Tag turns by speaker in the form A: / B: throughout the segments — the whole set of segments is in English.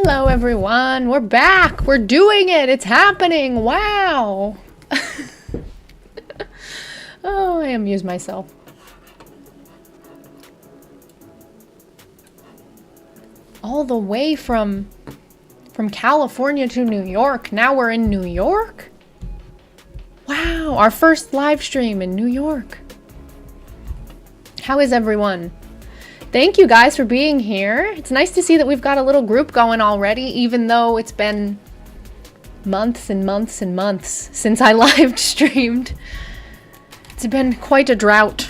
A: Hello everyone, we're back, we're doing it, it's happening, wow. Oh, I amuse myself. All the way from California to New York, now we're in New York? Wow, our first live stream in New York. How is everyone? Thank you guys for being here. It's nice to see that we've got a little group going already, even though it's been months and months and months since I live streamed. It's been quite a drought.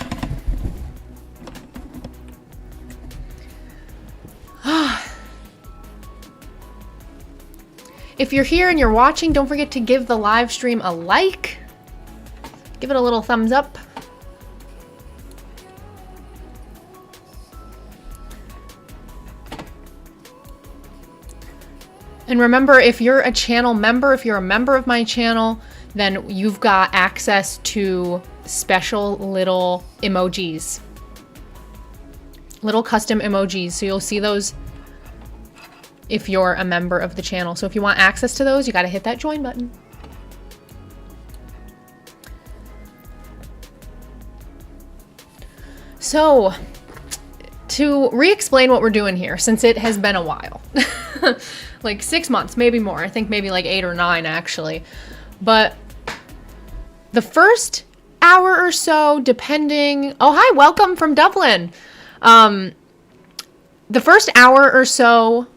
A: If you're here and you're watching, don't forget to give the live stream a like. Give it a little thumbs up. And remember, if you're a channel member, if you're a member of my channel, then you've got access to special little emojis. Little custom emojis. So you'll see those if you're a member of the channel. So if you want access to those, you got to hit that join button. So, to re-explain what we're doing here, since it has been a while. Like 6 months, maybe more. I think maybe like 8 or 9 actually. But the first hour or so, depending... Oh, hi, welcome from Dublin. The first hour or so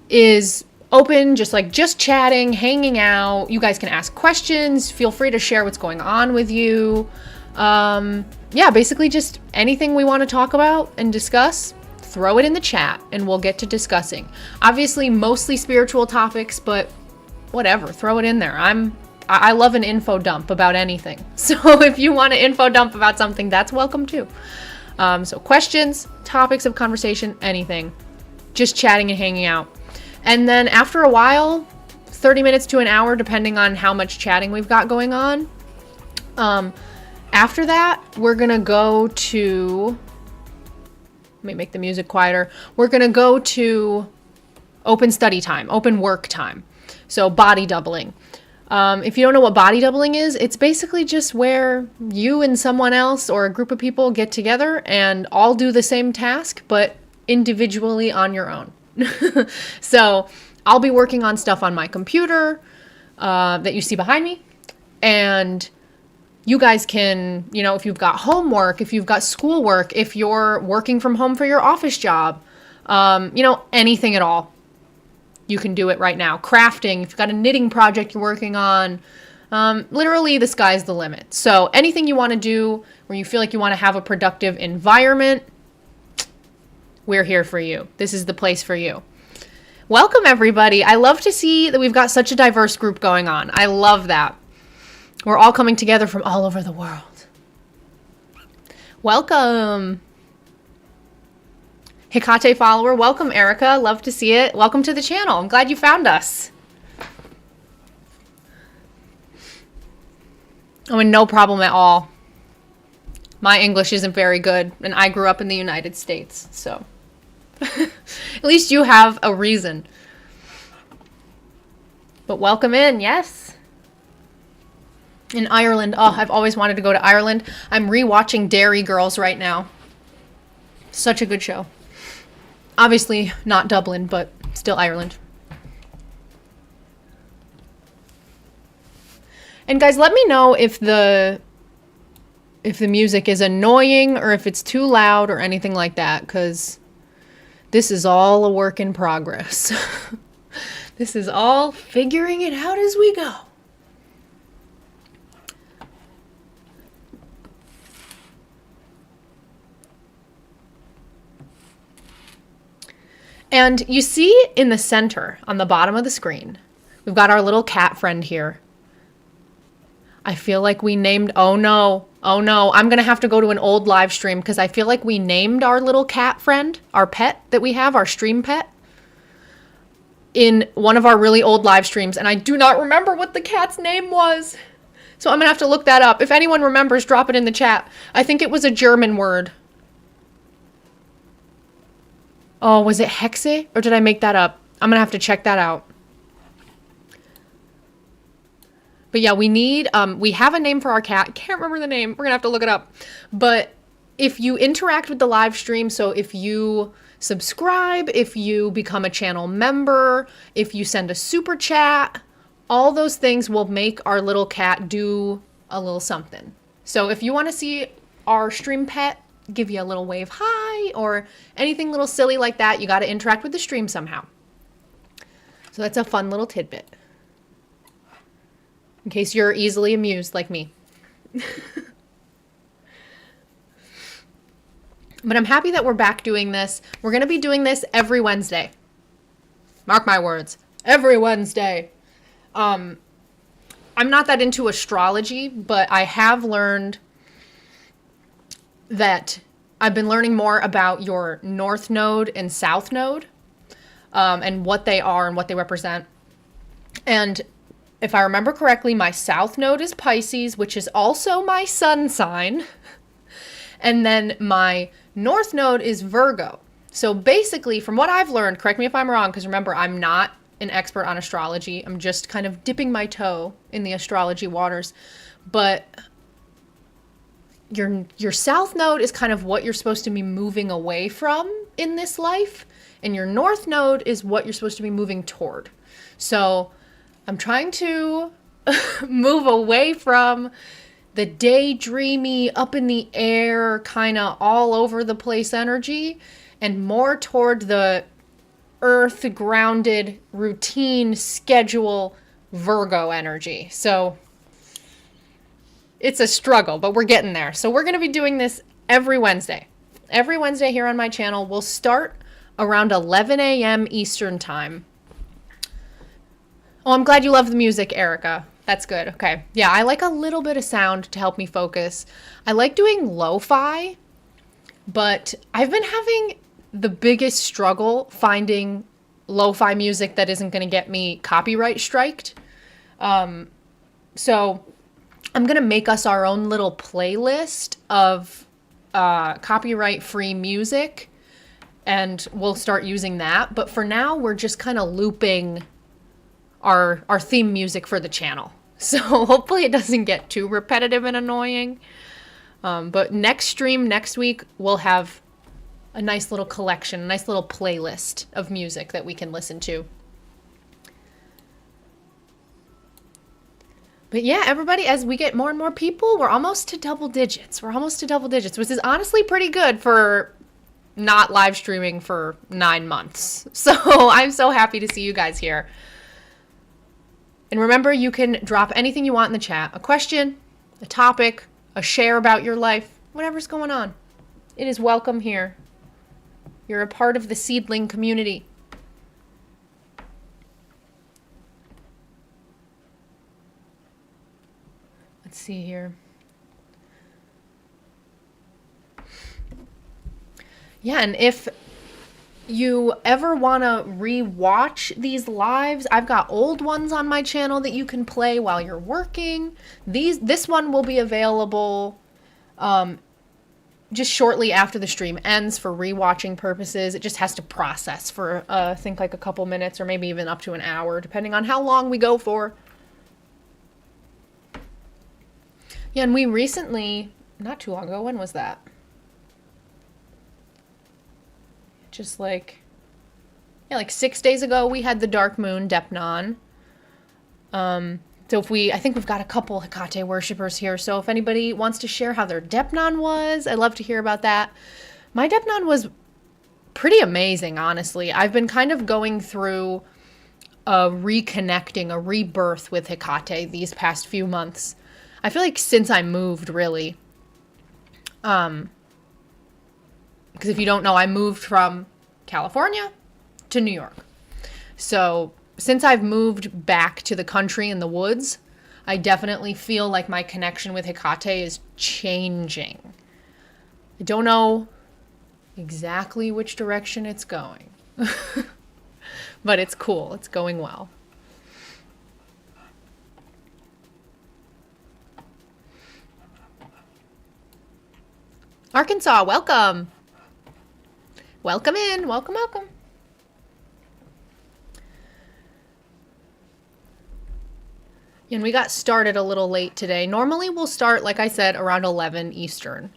A: is open, just chatting, hanging out. You guys can ask questions. Feel free to share what's going on with you. Yeah, basically just anything we want to talk about and discuss, throw it in the chat and we'll get to discussing. Obviously, mostly spiritual topics, but whatever, throw it in there. I love an info dump about anything. So if you want to info dump about something, that's welcome too. So questions, topics of conversation, anything. Just chatting and hanging out. And then after a while, 30 minutes to an hour, depending on how much chatting we've got going on. After that, we're going to go to... Let me make the music quieter. We're going to go to open study time, open work time. So body doubling. If you don't know what body doubling is, it's basically just where you and someone else or a group of people get together and all do the same task, but individually on your own. So I'll be working on stuff on my computer that you see behind me. And you guys can, if you've got homework, if you've got schoolwork, if you're working from home for your office job, anything at all, you can do it right now. Crafting, if you've got a knitting project you're working on, literally the sky's the limit. So anything you want to do where you feel like you want to have a productive environment, we're here for you. This is the place for you. Welcome, everybody. I love to see that we've got such a diverse group going on. I love that. We're all coming together from all over the world. Welcome. Hikate follower, welcome Erica. Love to see it. Welcome to the channel. I'm glad you found us. Oh, and no problem at all. My English isn't very good, and I grew up in the United States, so at least you have a reason. But welcome in, yes. In Ireland. Oh, I've always wanted to go to Ireland. I'm rewatching Dairy Girls right now. Such a good show. Obviously not Dublin, but still Ireland. And guys, let me know if the music is annoying or if it's too loud or anything like that, because this is all a work in progress. This is all figuring it out as we go. And you see in the center, on the bottom of the screen, we've got our little cat friend here. I feel like we named, oh no, I'm going to have to go to an old live stream because I feel like we named our little cat friend, our pet that we have, our stream pet, in one of our really old live streams. And I do not remember what the cat's name was. So I'm going to have to look that up. If anyone remembers, drop it in the chat. I think it was a German word. Oh, was it Hexe? Or did I make that up? I'm going to have to check that out. But yeah, we have a name for our cat. Can't remember the name. We're going to have to look it up. But if you interact with the live stream, so if you subscribe, if you become a channel member, if you send a super chat, all those things will make our little cat do a little something. So if you want to see our stream pet give you a little wave hi or anything little silly like that, you got to interact with the stream somehow. So that's a fun little tidbit. In case you're easily amused like me. But I'm happy that we're back doing this. We're going to be doing this every Wednesday. Mark my words. Every Wednesday. I'm not that into astrology, but I have learned that I've been learning more about your North Node and South Node, and what they are and what they represent. And if I remember correctly, my South Node is Pisces, which is also my sun sign. And then my North Node is Virgo. So basically, from what I've learned, correct me if I'm wrong, because remember, I'm not an expert on astrology. I'm just kind of dipping my toe in the astrology waters. But your South Node is kind of what you're supposed to be moving away from in this life. And your North Node is what you're supposed to be moving toward. So I'm trying to move away from the daydreamy, up in the air, kind of all over the place energy, and more toward the earth-grounded, routine, schedule, Virgo energy. So it's a struggle, but we're getting there. So we're going to be doing this every Wednesday. Every Wednesday here on my channel. We'll start around 11 a.m. Eastern time. Oh, I'm glad you love the music, Erica. That's good. Okay. Yeah, I like a little bit of sound to help me focus. I like doing lo-fi, but I've been having the biggest struggle finding lo-fi music that isn't going to get me copyright striked. So I'm going to make us our own little playlist of copyright-free music, and we'll start using that. But for now, we're just kind of looping our theme music for the channel. So hopefully it doesn't get too repetitive and annoying. But next stream, next week, we'll have a nice little collection, a nice little playlist of music that we can listen to. But yeah, everybody, as we get more and more people, we're almost to double digits. We're almost to double digits, which is honestly pretty good for not live streaming for 9 months. So I'm so happy to see you guys here. And remember, you can drop anything you want in the chat. A question, a topic, a share about your life, whatever's going on. It is welcome here. You're a part of the seedling community. Let's see here. Yeah, and if you ever want to re-watch these lives, I've got old ones on my channel that you can play while you're working. This one will be available just shortly after the stream ends for re-watching purposes. It just has to process for I think like a couple minutes or maybe even up to an hour, depending on how long we go for. Yeah, and we recently, not too long ago, when was that? Just like 6 days ago, we had the Dark Moon Depnon. So I think we've got a couple Hecate worshippers here. So if anybody wants to share how their Depnon was, I'd love to hear about that. My Depnon was pretty amazing, honestly. I've been kind of going through a reconnecting, a rebirth with Hecate these past few months. I feel like since I moved, really. Because if you don't know, I moved from California to New York. So since I've moved back to the country and the woods, I definitely feel like my connection with Hecate is changing. I don't know exactly which direction it's going, but it's cool. It's going well. Arkansas, welcome. Welcome in. Welcome, welcome. And we got started a little late today. Normally we'll start, like I said, around 11 Eastern.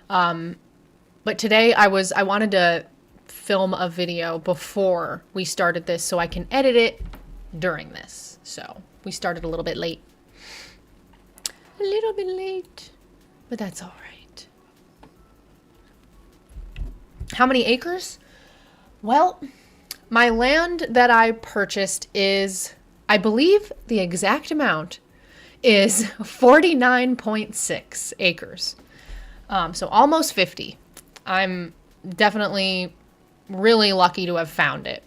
A: But today I wanted to film a video before we started this so I can edit it during this. So we started a little bit late. A little bit late, but that's all right. How many acres? Well, my land that I purchased is, I believe the exact amount is 49.6 acres. So almost 50. I'm definitely really lucky to have found it.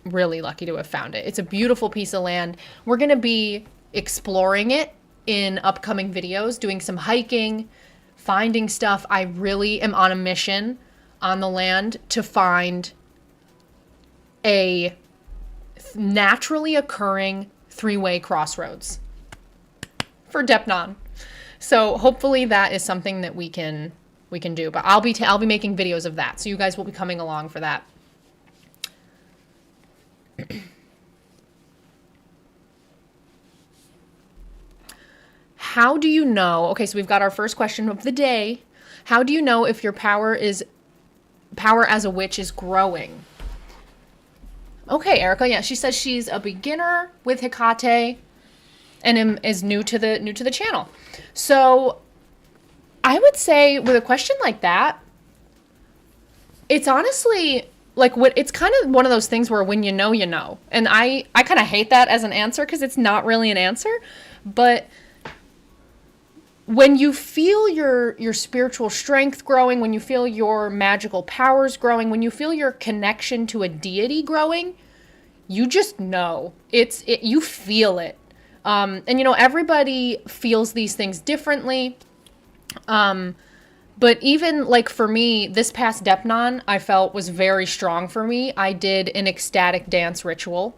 A: Really lucky to have found it. It's a beautiful piece of land. We're going to be exploring it in upcoming videos, doing some hiking, finding stuff. I really am on a mission on the land to find a naturally occurring three-way crossroads for Depnon. So hopefully that is something that we can do. But I'll be making videos of that, so you guys will be coming along for that. How do you know? Okay, so we've got our first question of the day. How do you know if your power as a witch is growing? Okay, Erica. Yeah, she says she's a beginner with Hecate and is new to the channel. So I would say with a question like that, it's honestly like it's kind of one of those things where when you know, you know. And I kind of hate that as an answer because it's not really an answer. But when you feel your spiritual strength growing, when you feel your magical powers growing, when you feel your connection to a deity growing, you just know. You feel it. And everybody feels these things differently. But even like for me, this past Depnon, I felt was very strong for me. I did an ecstatic dance ritual.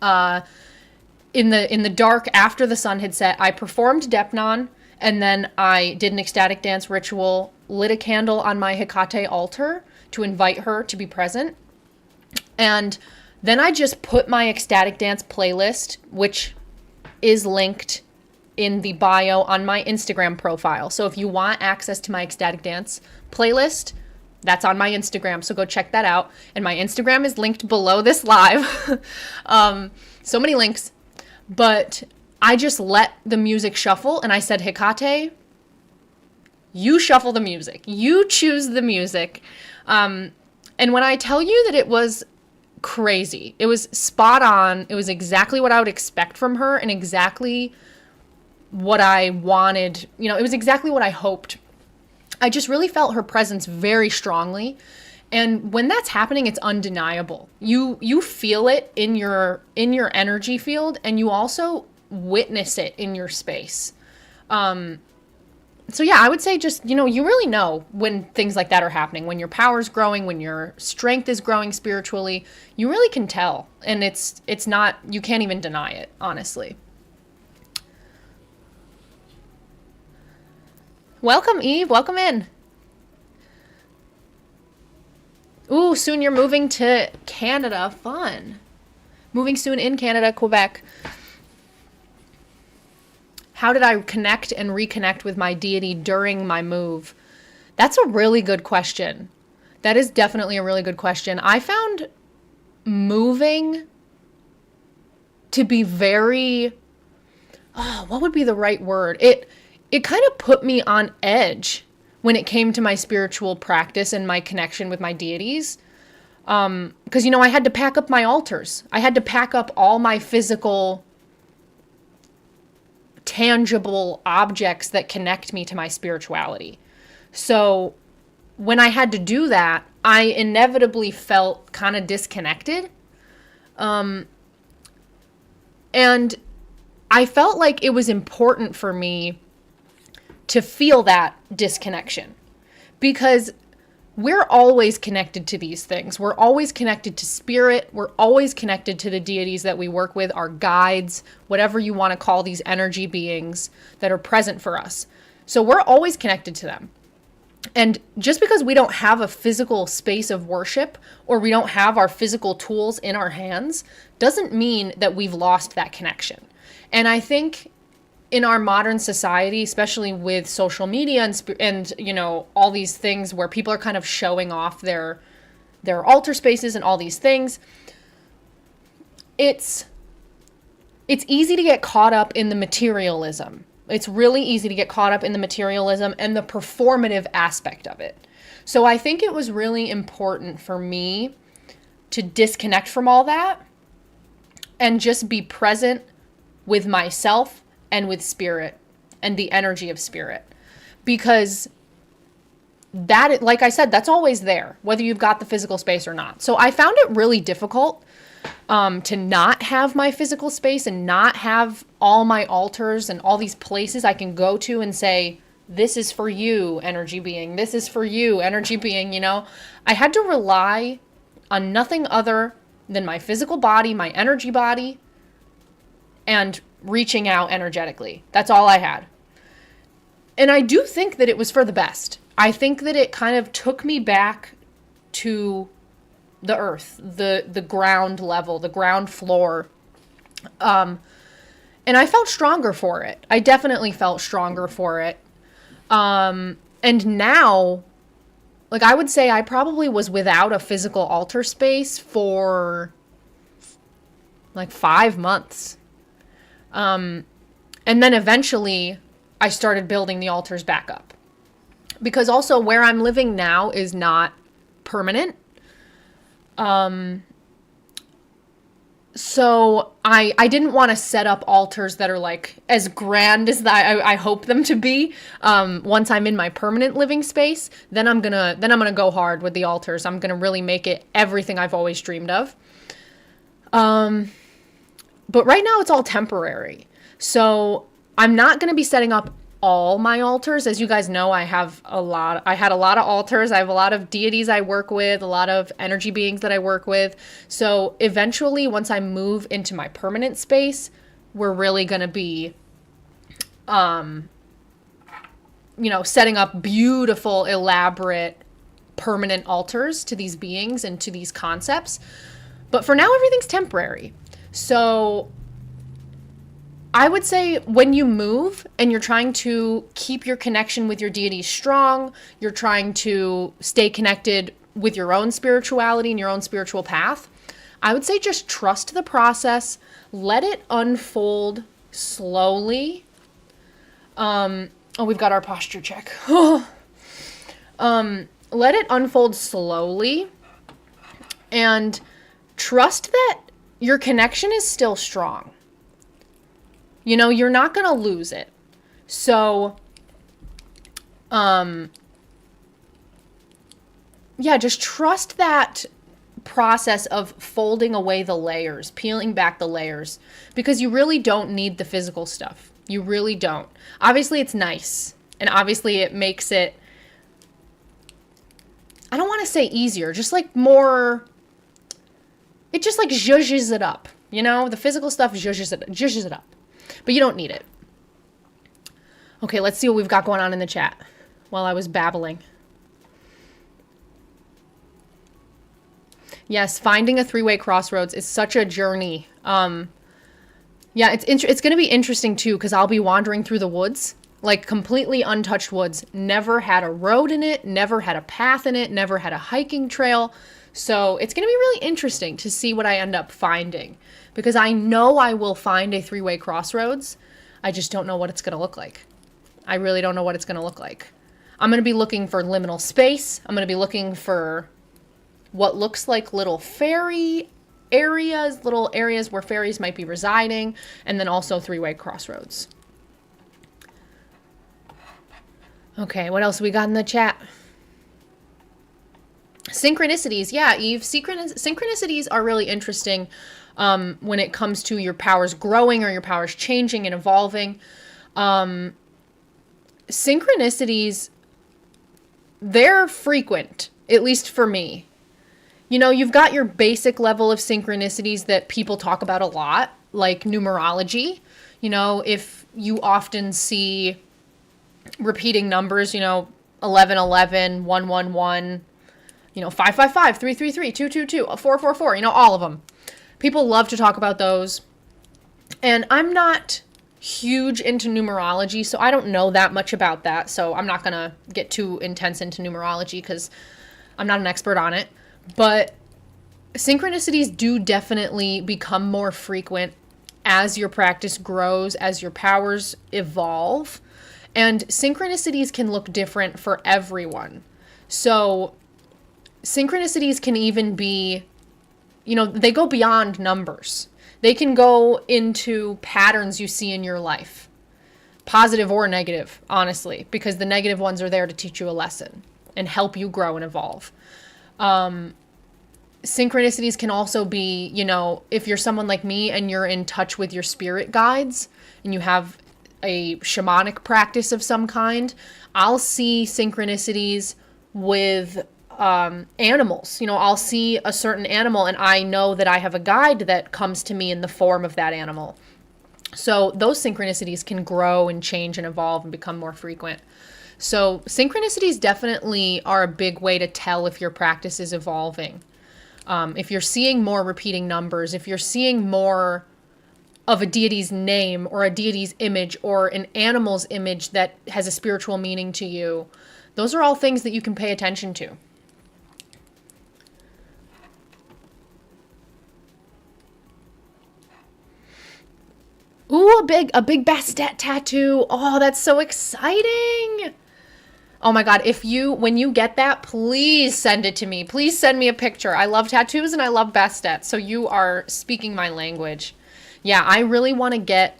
A: In the dark after the sun had set, I performed Depnon, and then I did an ecstatic dance ritual, lit a candle on my Hecate altar to invite her to be present. And then I just put my ecstatic dance playlist, which is linked in the bio on my Instagram profile. So if you want access to my ecstatic dance playlist, that's on my Instagram. So go check that out. And my Instagram is linked below this live. So many links. But I just let the music shuffle and I said, Hecate, you shuffle the music. You choose the music. And when I tell you that it was crazy, it was spot on. It was exactly what I would expect from her and exactly what I wanted. It was exactly what I hoped. I just really felt her presence very strongly. And when that's happening, it's undeniable. You feel it in your energy field, and you also witness it in your space. So yeah, I would say just, you really know when things like that are happening, when your power's growing, when your strength is growing spiritually, you really can tell. And it's not, you can't even deny it, honestly. Welcome, Eve. Welcome in. Ooh, soon you're moving to Canada. Fun. Moving soon in Canada, Quebec. How did I connect and reconnect with my deity during my move? That's a really good question. That is definitely a really good question. I found moving to be very, what would be the right word? It kind of put me on edge when it came to my spiritual practice and my connection with my deities. Because, I had to pack up my altars. I had to pack up all my physical, tangible objects that connect me to my spirituality. So when I had to do that, I inevitably felt kind of disconnected. And I felt like it was important for me to feel that disconnection, because we're always connected to these things. We're always connected to spirit. We're always connected to the deities that we work with, our guides, whatever you want to call these energy beings that are present for us. So we're always connected to them. And just because we don't have a physical space of worship, or we don't have our physical tools in our hands, doesn't mean that we've lost that connection. And I think in our modern society, especially with social media and you know, all these things where people are kind of showing off their altar spaces and all these things, it's easy to get caught up in the materialism. It's really easy to get caught up in the materialism and the performative aspect of it. So I think it was really important for me to disconnect from all that and just be present with myself and with spirit and the energy of spirit. Because that, like I said, that's always there, whether you've got the physical space or not. So I found it really difficult to not have my physical space and not have all my altars and all these places I can go to and say, this is for you, energy being. This is for you, energy being, you know. I had to rely on nothing other than my physical body, my energy body, and reaching out energetically. That's all I had. And I do think that it was for the best. I think that it kind of took me back to the earth, the ground level, the ground floor. And I felt stronger for it. I definitely felt stronger for it. And now, like, I would say I probably was without a physical altar space for like 5 months. And then eventually I started building the altars back up, because also where I'm living now is not permanent. So I didn't want to set up altars that are like as grand as that I hope them to be. Once I'm in my permanent living space, then I'm gonna go hard with the altars. I'm gonna really make it everything I've always dreamed of. But right now it's all temporary. So I'm not gonna be setting up all my altars. As you guys know, I had a lot of altars. I have a lot of deities I work with, a lot of energy beings that I work with. So eventually, once I move into my permanent space, we're really going to be, setting up beautiful, elaborate, permanent altars to these beings and to these concepts. But for now, everything's temporary. So I would say when you move and you're trying to keep your connection with your deity strong, you're trying to stay connected with your own spirituality and your own spiritual path, I would say just trust the process, let it unfold slowly. We've got our posture check. Let it unfold slowly and trust that your connection is still strong. You know, you're not going to lose it. So, just trust that process of folding away the layers, peeling back the layers, because you really don't need the physical stuff. You really don't. Obviously, it's nice. And obviously, it makes it, I don't want to say easier, just like more, it just like zhuzhes it up. You know, the physical stuff zhuzhes it up. But you don't need it. Okay, let's see what we've got going on in the chat while I was babbling. Yes, finding a three-way crossroads is such a journey. It's going to be interesting too, because I'll be wandering through the woods, like completely untouched woods. Never had a road in it, never had a path in it, never had a hiking trail. So it's going to be really interesting to see what I end up finding, because I know I will find a three-way crossroads. I just don't know what it's going to look like. I really don't know what it's going to look like. I'm going to be looking for liminal space. I'm going to be looking for what looks like little fairy areas, little areas where fairies might be residing, and then also three-way crossroads. Okay, what else we got in the chat? Synchronicities. Yeah, Eve, synchronicities are really interesting when it comes to your powers growing or your powers changing and evolving. Synchronicities, they're frequent, at least for me. You know, you've got your basic level of synchronicities that people talk about a lot, like numerology. You know, if you often see repeating numbers, 1111, 111, 555, 333, 222, 444, all of them. People love to talk about those. And I'm not huge into numerology, so I don't know that much about that. So I'm not going to get too intense into numerology because I'm not an expert on it. But synchronicities do definitely become more frequent as your practice grows, as your powers evolve. And synchronicities can look different for everyone. So synchronicities can even be, they go beyond numbers. They can go into patterns you see in your life, positive or negative, honestly, because the negative ones are there to teach you a lesson and help you grow and evolve. Synchronicities can also be, if you're someone like me and you're in touch with your spirit guides and you have a shamanic practice of some kind, I'll see synchronicities with animals. I'll see a certain animal and I know that I have a guide that comes to me in the form of that animal. So those synchronicities can grow and change and evolve and become more frequent. So synchronicities definitely are a big way to tell if your practice is evolving. If you're seeing more repeating numbers, if you're seeing more of a deity's name or a deity's image or an animal's image that has a spiritual meaning to you, those are all things that you can pay attention to. Ooh, a big Bastet tattoo. Oh, that's so exciting. Oh my God, when you get that, please send it to me. Please send me a picture. I love tattoos and I love Bastet, so you are speaking my language. Yeah, I really want to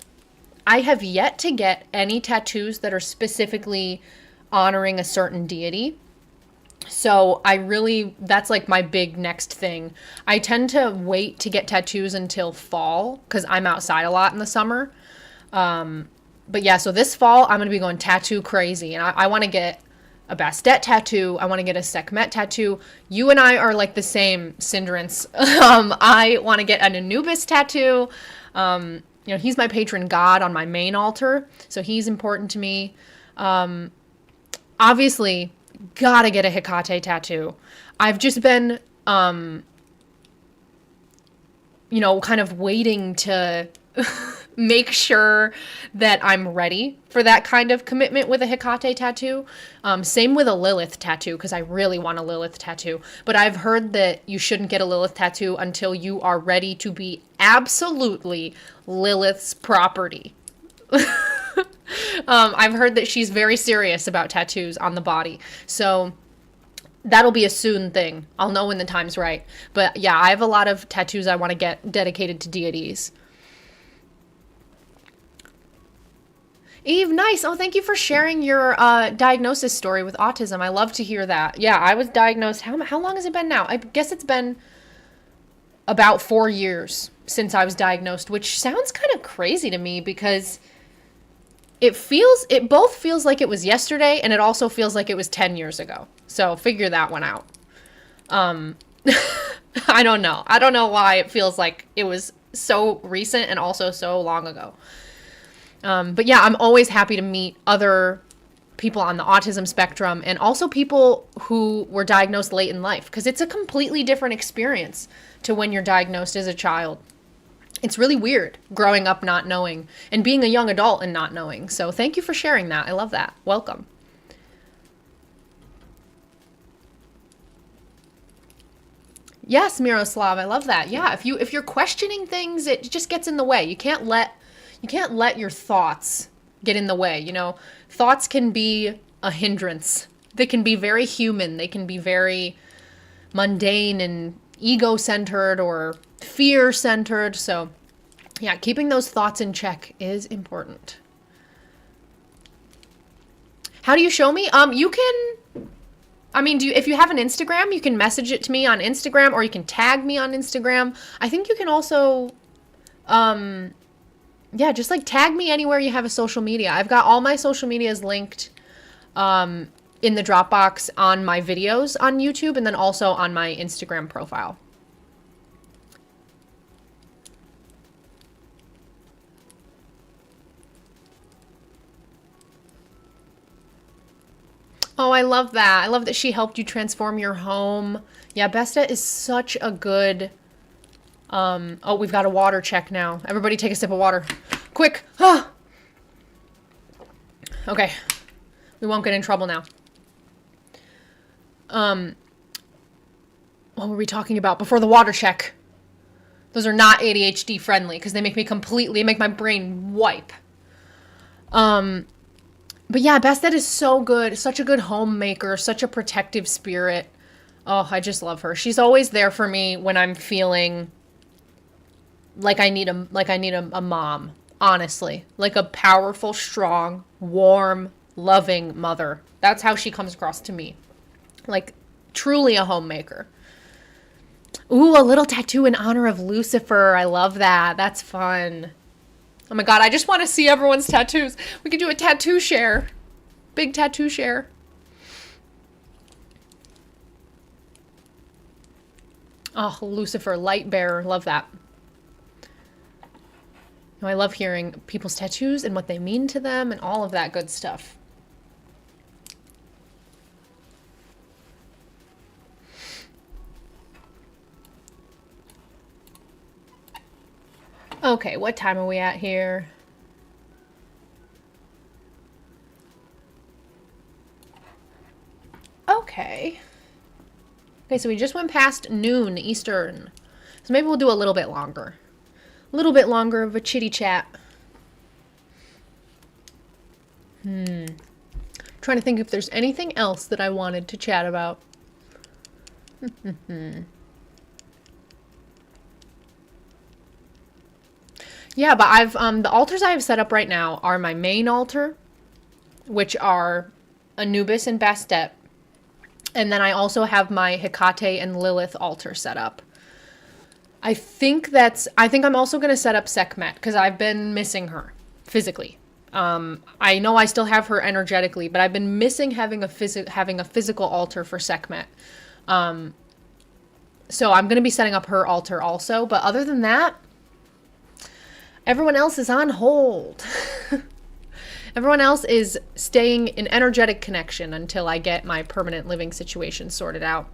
A: I have yet to get any tattoos that are specifically honoring a certain deity. So that's like my big next thing. I tend to wait to get tattoos until fall because I'm outside a lot in the summer. But yeah, so this fall I'm going to be going tattoo crazy, and I want to get a Bastet tattoo. I want to get a Sekhmet tattoo. You and I are like the same, Cinderance. I want to get an Anubis tattoo. He's my patron god on my main altar, so he's important to me. Obviously, gotta get a Hecate tattoo. I've just been, kind of waiting to make sure that I'm ready for that kind of commitment with a Hecate tattoo. Same with a Lilith tattoo, because I really want a Lilith tattoo. But I've heard that you shouldn't get a Lilith tattoo until you are ready to be absolutely Lilith's property. I've heard that she's very serious about tattoos on the body. So that'll be a soon thing. I'll know when the time's right. But yeah, I have a lot of tattoos I want to get dedicated to deities. Eve, nice. Oh, thank you for sharing your diagnosis story with autism. I love to hear that. Yeah, I was diagnosed. How long has it been now? I guess it's been about 4 years since I was diagnosed, which sounds kind of crazy to me because it both feels like it was yesterday and it also feels like it was 10 years ago. So figure that one out. I don't know. I don't know why it feels like it was so recent and also so long ago. But yeah, I'm always happy to meet other people on the autism spectrum and also people who were diagnosed late in life, because it's a completely different experience to when you're diagnosed as a child. It's really weird growing up not knowing and being a young adult and not knowing. So thank you for sharing that. I love that. Welcome. Yes, Miroslav, I love that. Yeah, if you're questioning things, it just gets in the way. You can't let your thoughts get in the way, Thoughts can be a hindrance. They can be very human. They can be very mundane and ego-centered or fear-centered. So, yeah, keeping those thoughts in check is important. How do you show me? You can, if you have an Instagram, you can message it to me on Instagram, or you can tag me on Instagram. I think you can also, just like tag me anywhere you have a social media. I've got all my social medias linked in the Dropbox on my videos on YouTube and then also on my Instagram profile. Oh, I love that. I love that she helped you transform your home. Yeah, Besta is such a good Oh, we've got a water check now. Everybody take a sip of water. Quick. Ah. Okay. We won't get in trouble now. What were we talking about before the water check? Those are not ADHD friendly because they make my brain wipe. But yeah, Bastet is so good. Such a good homemaker, such a protective spirit. Oh, I just love her. She's always there for me when I'm feeling like I need a mom, honestly. Like a powerful, strong, warm, loving mother. That's how she comes across to me. Like truly a homemaker. Ooh, a little tattoo in honor of Lucifer. I love that. That's fun. Oh my god, I just want to see everyone's tattoos. We could do a tattoo share. Big tattoo share. Oh, Lucifer, light bearer. Love that. Oh, I love hearing people's tattoos and what they mean to them and all of that good stuff. Okay, what time are we at here? Okay. Okay, so we just went past noon Eastern. So maybe we'll do a little bit longer. A little bit longer of a chitty chat. Trying to think if there's anything else that I wanted to chat about. Yeah, but I've the altars I have set up right now are my main altar, which are Anubis and Bastet. And then I also have my Hecate and Lilith altar set up. I think I'm also going to set up Sekhmet because I've been missing her physically. I know I still have her energetically, but I've been missing having a physical altar for Sekhmet. So I'm going to be setting up her altar also. But other than that, everyone else is on hold. Everyone else is staying in energetic connection until I get my permanent living situation sorted out.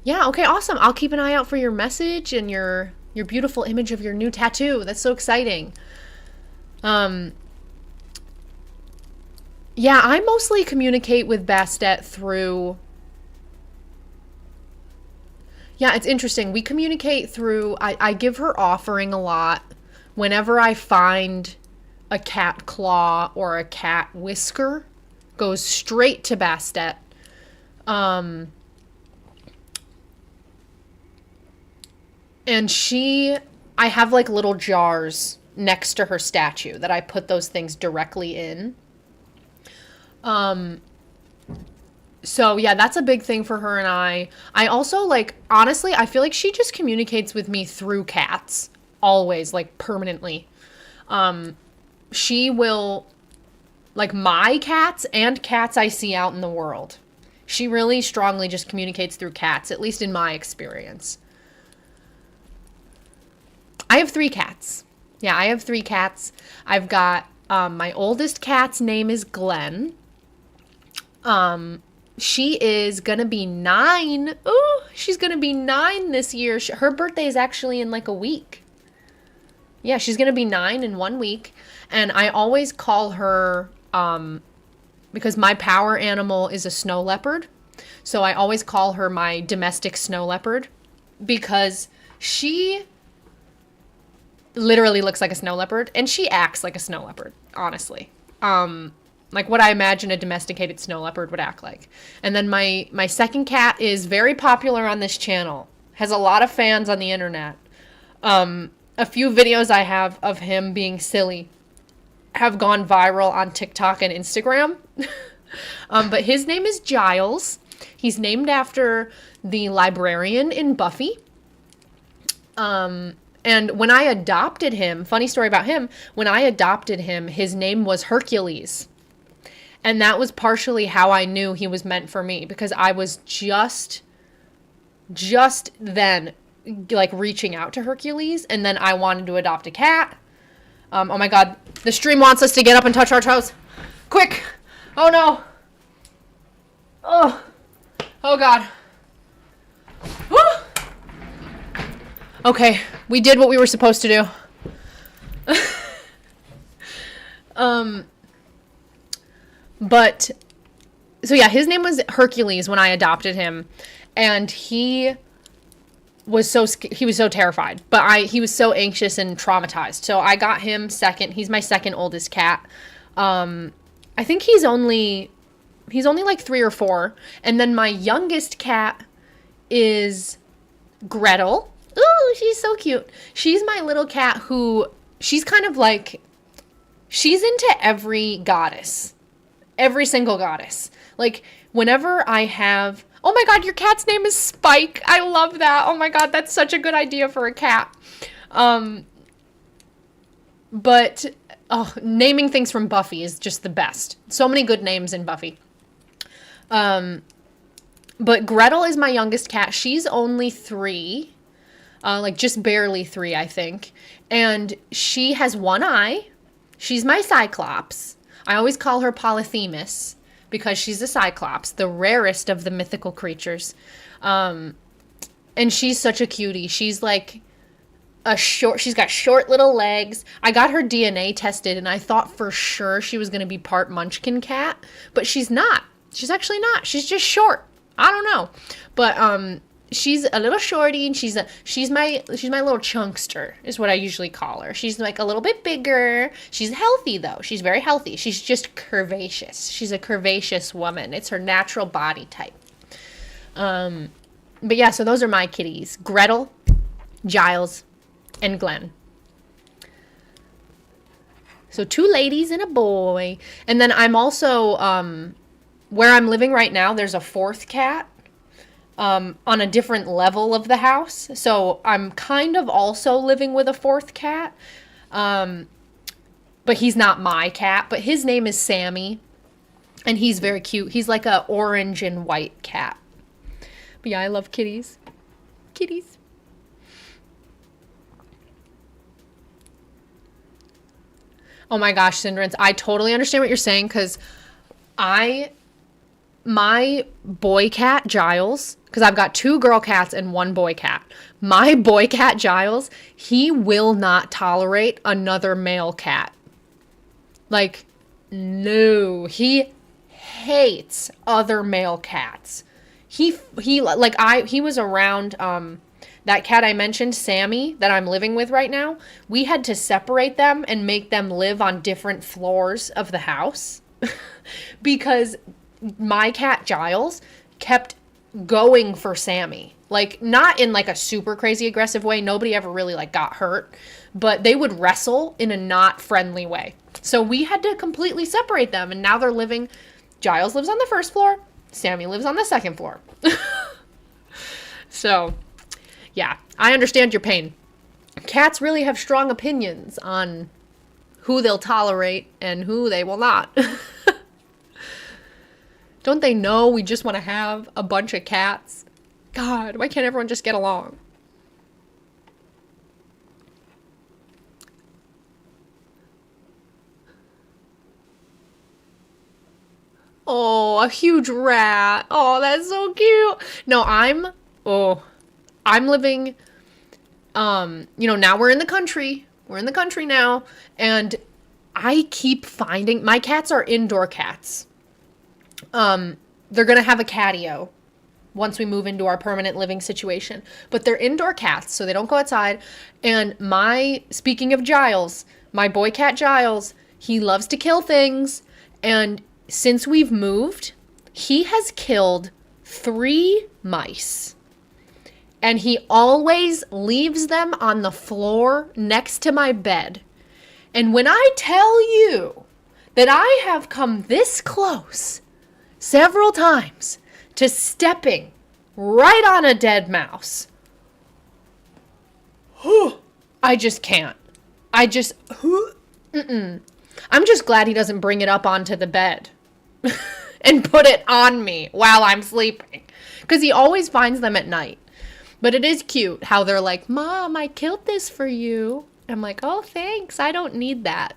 A: Yeah, okay, awesome. I'll keep an eye out for your message and your beautiful image of your new tattoo. That's so exciting. Yeah, I mostly communicate with Bastet through... Yeah, it's interesting. We communicate through... I give her offering a lot. Whenever I find a cat claw or a cat whisker, goes straight to Bastet. And I have like little jars next to her statue that I put those things directly in. So yeah, that's a big thing for her and I. I also honestly, I feel like she just communicates with me through cats. Always, permanently. She will, my cats and cats I see out in the world. She really strongly just communicates through cats, at least in my experience. I have 3 cats. Yeah, I have 3 cats. I've got, my oldest cat's name is Glenn. She is gonna be 9. Ooh, she's gonna be 9 this year. Her birthday is actually in a week. Yeah, she's gonna be 9 in 1 week. And I always call her, because my power animal is a snow leopard. So I always call her my domestic snow leopard. Because she literally looks like a snow leopard. And she acts like a snow leopard, honestly. Like what I imagine a domesticated snow leopard would act like. And then my second cat is very popular on this channel. Has a lot of fans on the internet. A few videos I have of him being silly have gone viral on TikTok and Instagram. But his name is Giles. He's named after the librarian in Buffy. And when I adopted him, funny story about him, when I adopted him, his name was Hercules. And that was partially how I knew he was meant for me, because I was just then reaching out to Hercules, and then I wanted to adopt a cat. Oh my god, the stream wants us to get up and touch our toes. Quick! Oh no! Oh. Oh, God. Woo! Okay, we did what we were supposed to do. But so yeah, his name was Hercules when I adopted him, and he was so terrified, but he was so anxious and traumatized. So I got him second. He's my second oldest cat. I think he's only like 3 or 4, and then my youngest cat is Gretel. Ooh, she's so cute. She's my little cat who she's kind of like she's into every goddess. Every single goddess. Like, whenever I have... Oh my god, your cat's name is Spike. I love that. Oh my god, that's such a good idea for a cat. But naming things from Buffy is just the best. So many good names in Buffy. But Gretel is my youngest cat. She's only 3. Like, just barely 3, I think. And she has one eye. She's my Cyclops. I always call her Polyphemus because she's a Cyclops, the rarest of the mythical creatures. And she's such a cutie. She's like she's got short little legs. I got her DNA tested and I thought for sure she was going to be part Munchkin cat, but she's not. She's actually not. She's just short. I don't know. But she's a little shorty, and she's my little chunkster is what I usually call her. She's like a little bit bigger. She's healthy though. She's very healthy. She's just curvaceous. She's a curvaceous woman. It's her natural body type. But yeah, so those are my kitties: Gretel, Giles, and Glenn. So 2 ladies and a boy. And then I'm also where I'm living right now, there's a 4th cat. On a different level of the house. So I'm kind of also living with a 4th cat. But he's not my cat, but his name is Sammy. And he's very cute. He's like a orange and white cat. But yeah, I love kitties. Kitties. Oh my gosh, Cinderance, I totally understand what you're saying, because my boy cat, Giles, because I've got 2 girl cats and 1 boy cat. My boy cat, Giles, he will not tolerate another male cat. Like, no. He hates other male cats. He was around, that cat I mentioned, Sammy, that I'm living with right now. We had to separate them and make them live on different floors of the house. Because my cat Giles kept going for Sammy. Like, not in like a super crazy aggressive way. Nobody ever really like got hurt, but they would wrestle in a not friendly way. So we had to completely separate them, and now they're living... Giles lives on the 1st floor. Sammy lives on the 2nd floor. So, yeah, I understand your pain. Cats really have strong opinions on who they'll tolerate and who they will not. Don't they know we just want to have a bunch of cats? God, why can't everyone just get along? Oh, a huge rat. Oh, that's so cute. No, I'm living, now we're in the country. We're in the country now. And I keep finding, my cats are indoor cats. They're going to have a catio once we move into our permanent living situation, but they're indoor cats, so they don't go outside. And speaking of Giles, my boy cat Giles, he loves to kill things. And since we've moved, he has killed 3 mice. And he always leaves them on the floor next to my bed. And when I tell you that I have come this close several times to stepping right on a dead mouse, I just can't. I'm just glad he doesn't bring it up onto the bed and put it on me while I'm sleeping, because he always finds them at night. But it is cute how they're like, Mom, I killed this for you. I'm like, oh, thanks. I don't need that.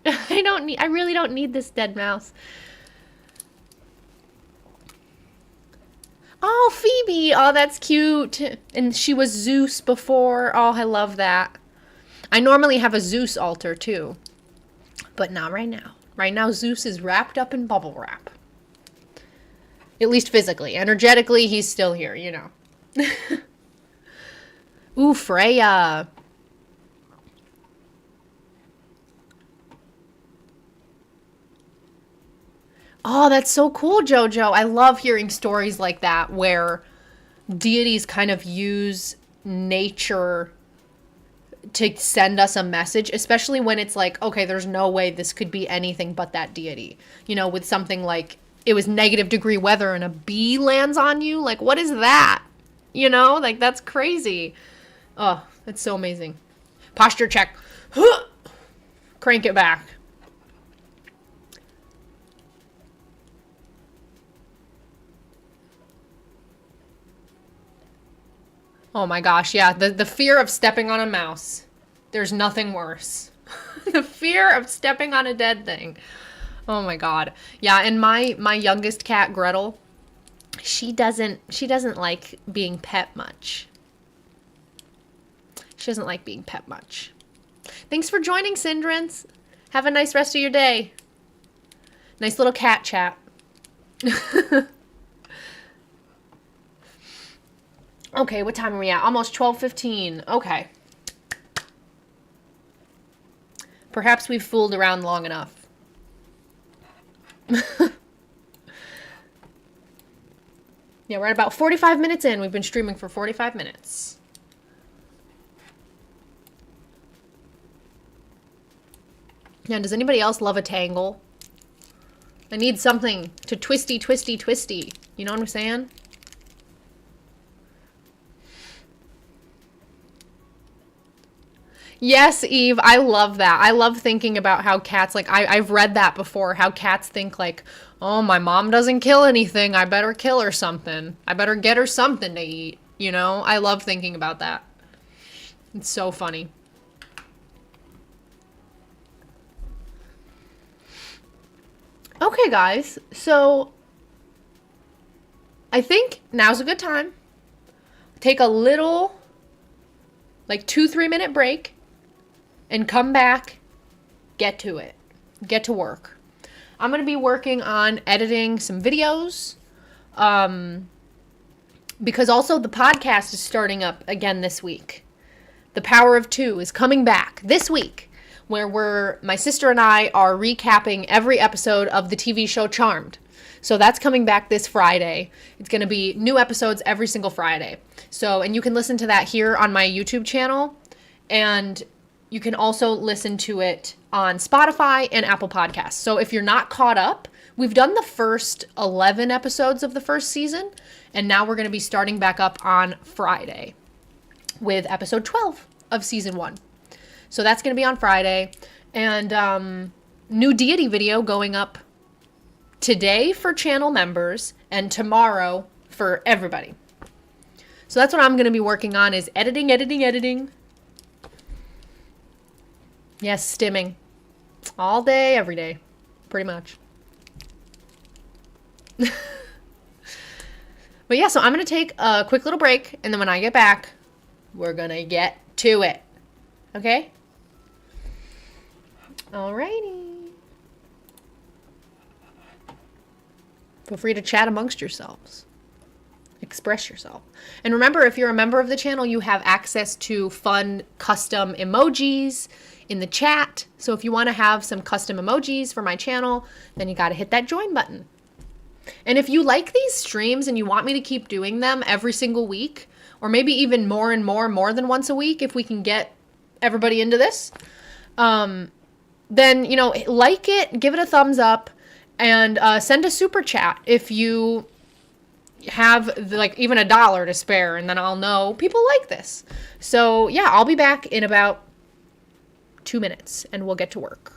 A: I really don't need this dead mouse. Oh, Phoebe. Oh, that's cute. And she was Zeus before. Oh, I love that. I normally have a Zeus altar too, but not right now. Right now, Zeus is wrapped up in bubble wrap. At least physically. Energetically, he's still here, you know. Ooh, Freya. Oh, that's so cool, Jojo. I love hearing stories like that where deities kind of use nature to send us a message, especially when it's like, okay, there's no way this could be anything but that deity. You know, with something like it was -degree weather and a bee lands on you. Like, what is that? You know, like that's crazy. Oh, that's so amazing. Posture check. Crank it back. Oh my gosh, yeah, the fear of stepping on a mouse. There's nothing worse. The fear of stepping on a dead thing. Oh my god. Yeah, and my youngest cat Gretel, she doesn't like being pet much. She doesn't like being pet much. Thanks for joining, Syndrans. Have a nice rest of your day. Nice little cat chat. Okay, what time are we at? Almost 12:15. Okay. Perhaps we've fooled around long enough. Yeah, we're at about 45 minutes in. We've been streaming for 45 minutes. Yeah, does anybody else love a tangle? I need something to twisty, twisty, twisty. You know what I'm saying? Yes, Eve, I love that. I love thinking about how cats, like, I've read that before, how cats think, like, oh, my mom doesn't kill anything. I better kill her something. I better get her something to eat. You know? I love thinking about that. It's so funny. Okay, guys. So, I think now's a good time. Take a little, like, 2-3 minute break. And come back, get to it. Get to work. I'm going to be working on editing some videos. Because also the podcast is starting up again this week. The Power of Two is coming back this week, where my sister and I are recapping every episode of the TV show Charmed. So that's coming back this Friday. It's going to be new episodes every single Friday. So, and you can listen to that here on my YouTube channel. And you can also listen to it on Spotify and Apple Podcasts. So if you're not caught up, we've done the first 11 episodes of the first season, and now we're going to be starting back up on Friday with episode 12 of season 1. So that's going to be on Friday. And new deity video going up today for channel members and tomorrow for everybody. So that's what I'm going to be working on, is editing. Yes, stimming. All day, every day. Pretty much. But yeah, so I'm going to take a quick little break, and then when I get back, we're going to get to it. Okay? Alrighty. Feel free to chat amongst yourselves. Express yourself. And remember, if you're a member of the channel, you have access to fun custom emojis in the chat. So if you want to have some custom emojis for my channel, then you got to hit that join button. And if you like these streams and you want me to keep doing them every single week, or maybe even more than once a week, if we can get everybody into this, then, you know, like it, give it a thumbs up, and send a super chat if you have like even $1 to spare, and then I'll know people like this. So yeah, I'll be back in about 2 minutes and we'll get to work.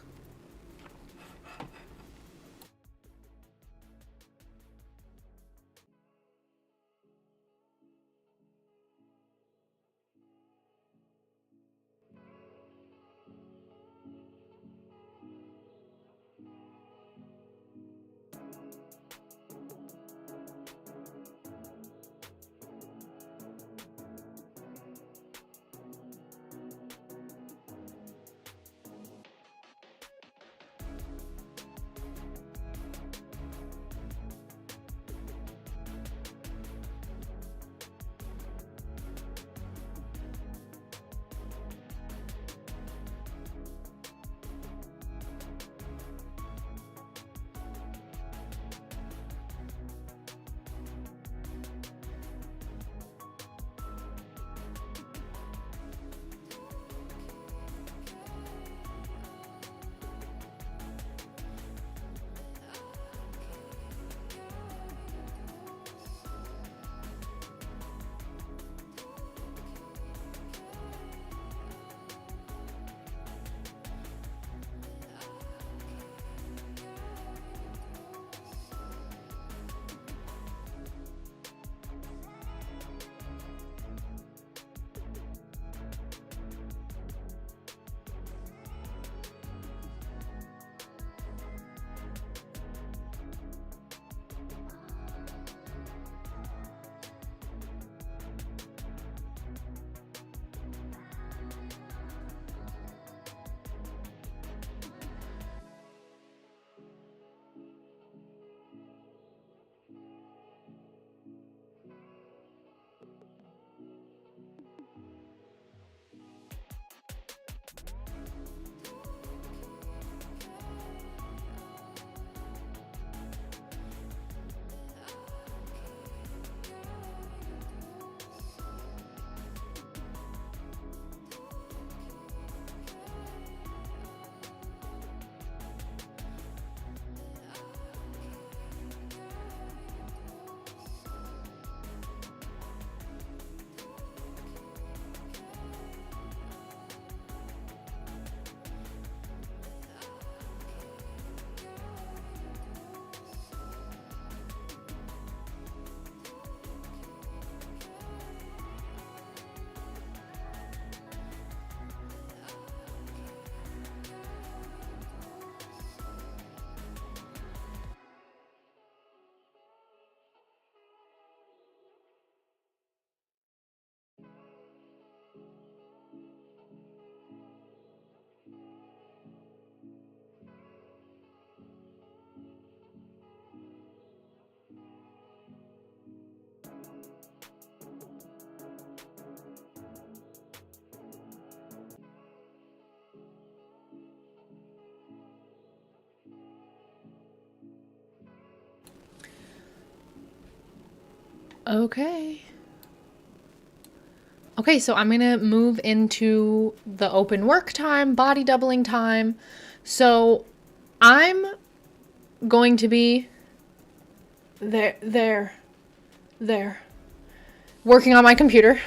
A: Okay. Okay, so I'm going to move into the open work time, body doubling time. So I'm going to be there, working on my computer.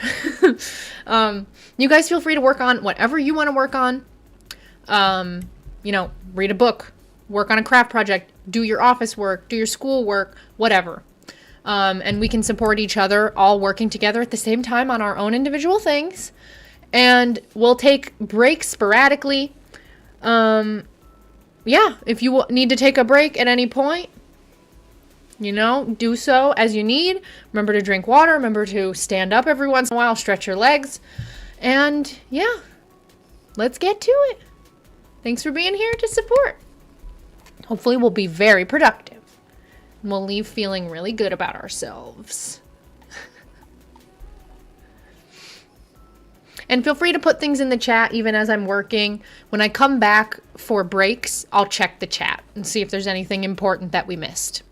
A: You guys feel free to work on whatever you want to work on. Read a book, work on a craft project, do your office work, do your school work, whatever. And we can support each other, all working together at the same time on our own individual things. And we'll take breaks sporadically. If you need to take a break at any point, do so as you need. Remember to drink water. Remember to stand up every once in a while, stretch your legs. And yeah, let's get to it. Thanks for being here to support. Hopefully we'll be very productive. And we'll leave feeling really good about ourselves. And feel free to put things in the chat even as I'm working. When I come back for breaks, I'll check the chat and see if there's anything important that we missed.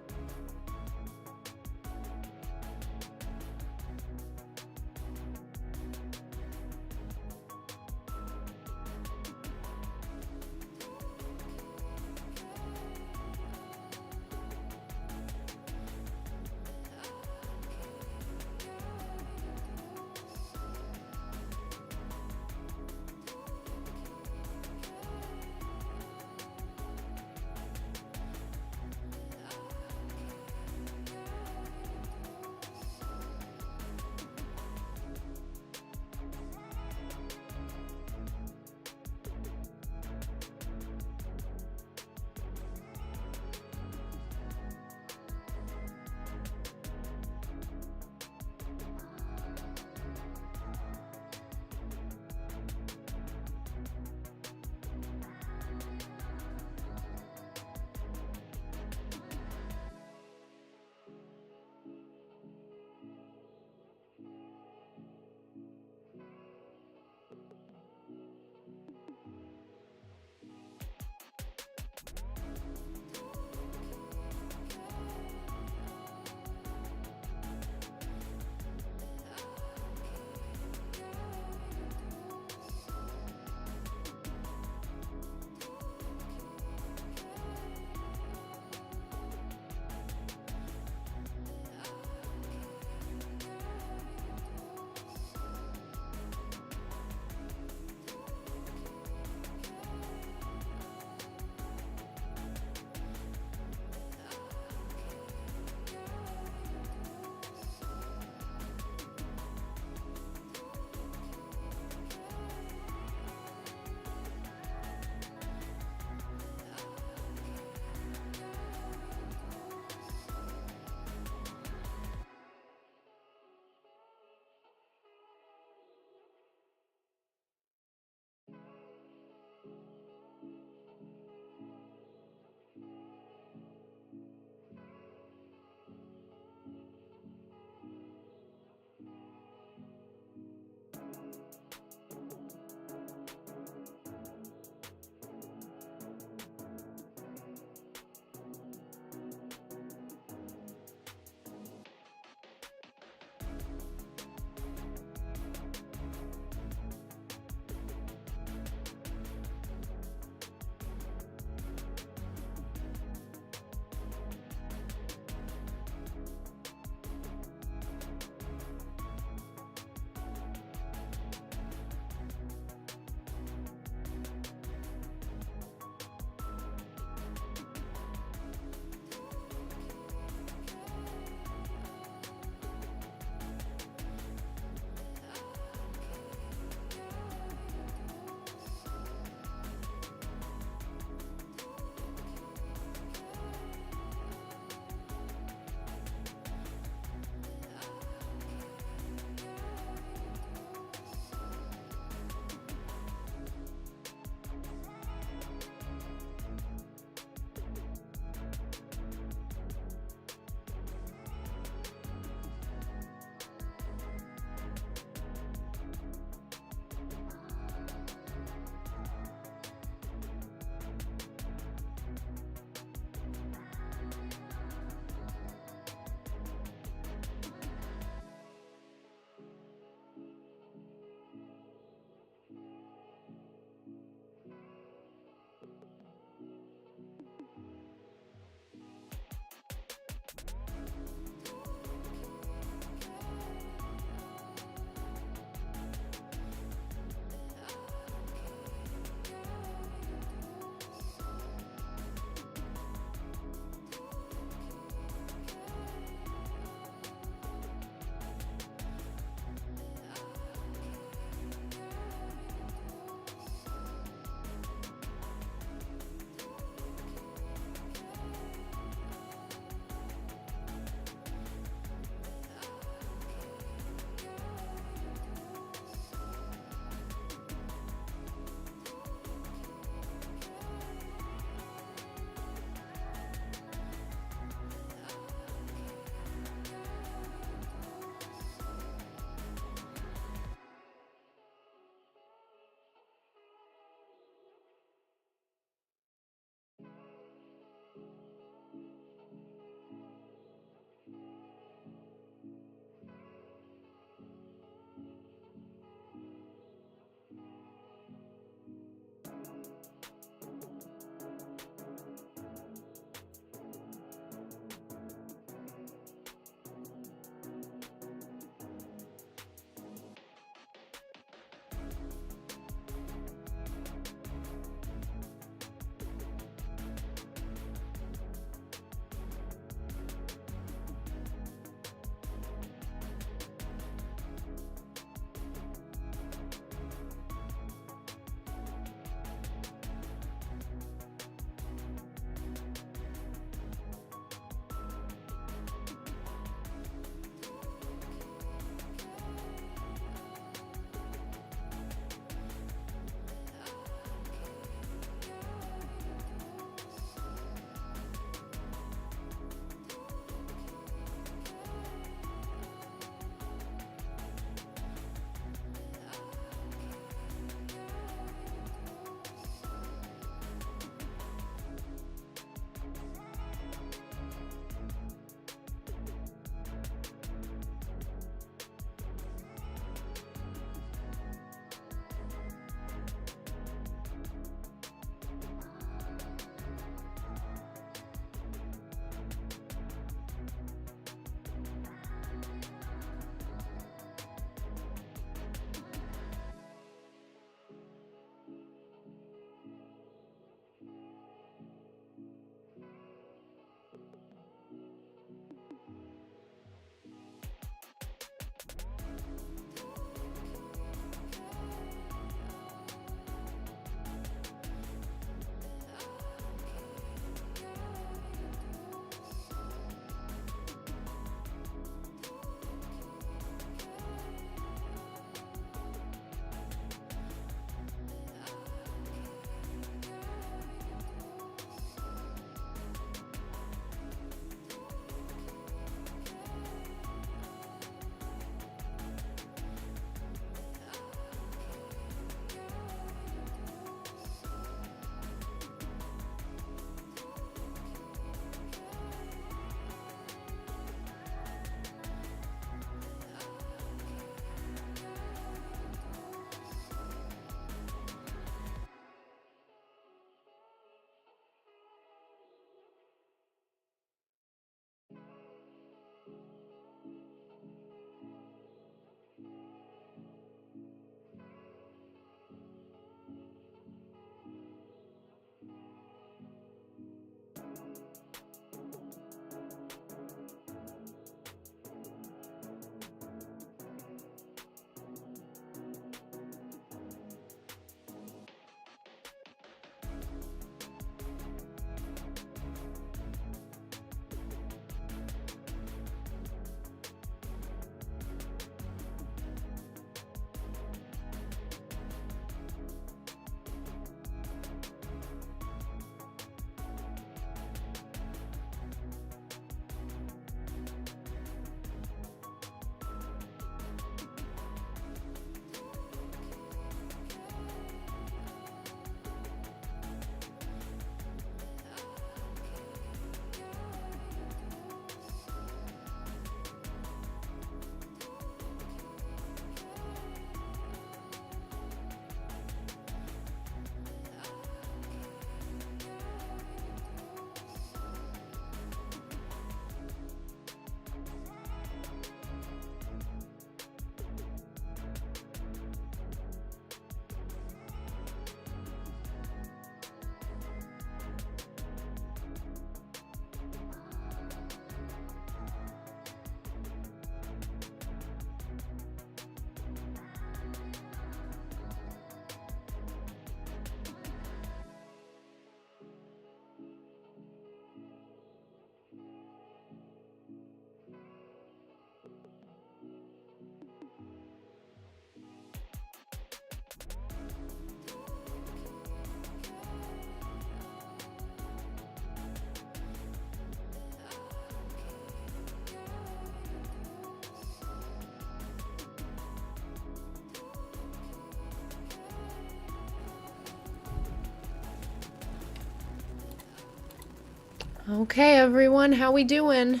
A: Okay, everyone, how we doing?